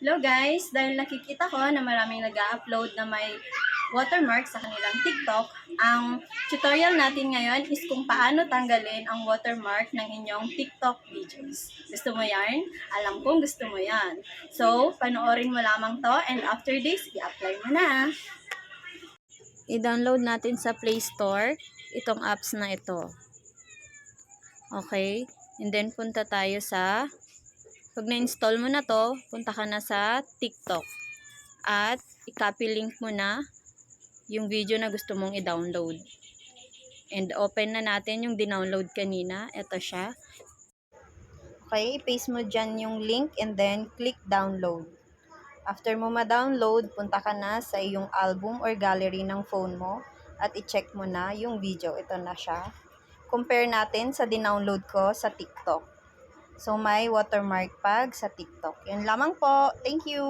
Hello guys, dahil nakikita ko na maraming nag-upload na may watermark sa kanilang TikTok, ang tutorial natin ngayon is kung paano tanggalin ang watermark ng inyong TikTok videos. Gusto mo yan? Alam kong gusto mo yan. So, panoorin mo lamang to and after this, i-apply mo na. I-download natin sa Play Store itong apps na ito. Okay? And then punta tayo sa pag na-install mo na to, punta ka na sa TikTok. At i-copy link mo na yung video na gusto mong i-download. And open na natin yung dinownload kanina. Ito siya. Okay, paste mo dyan yung link and then click download. After mo ma-download, punta ka na sa iyong album or gallery ng phone mo at i-check mo na yung video. Ito na siya. Compare natin sa dinownload ko sa TikTok. So, may watermark pag sa TikTok. Yan lamang po. Thank you!